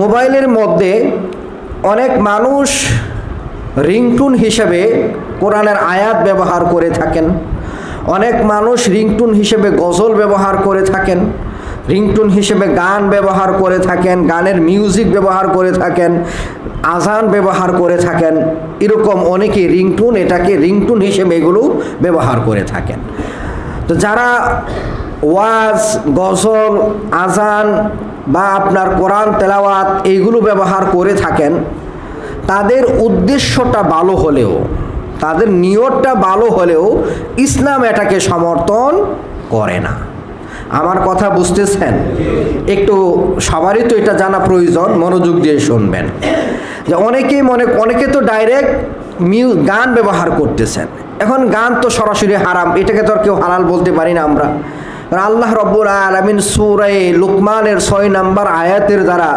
মোবাইলের মধ্যে অনেক মানুষ রিংটোন হিসেবে কোরআনের আয়াত ব্যবহার করে থাকেন, অনেক মানুষ রিংটোন হিসেবে গজল ব্যবহার করে থাকেন, রিংটোন হিসেবে গান ব্যবহার করে থাকেন, গানের মিউজিক ব্যবহার করে থাকেন, আজান ব্যবহার করে থাকেন। এরকম অনেকে এটাকে রিংটোন হিসেবে এগুলো ব্যবহার করে থাকেন। তো যারা ওয়াজ, গজল, আজান বা আপনার কোরআন তেলাওয়াত এইগুলো ব্যবহার করে থাকেন, তাদের উদ্দেশ্যটা ভালো হলেও, তাদের নিয়তটা ভালো হলেও ইসলাম এটাকে সমর্থন করে না। আমার কথা বুঝতেছেন? একটু সবারই তো এটা জানা প্রয়োজন, মনোযোগ দিয়ে শুনবেন। যে অনেকে তো ডাইরেক্ট গান ব্যবহার করতেছেন। এখন গান তো সরাসরি হারাম, এটাকে তো আর কেউ হালাল বলতে পারি না আমরা। আল্লাহ রাব্বুল আলামিন সূরা লুকমানের 6 নম্বর আয়াতের দ্বারা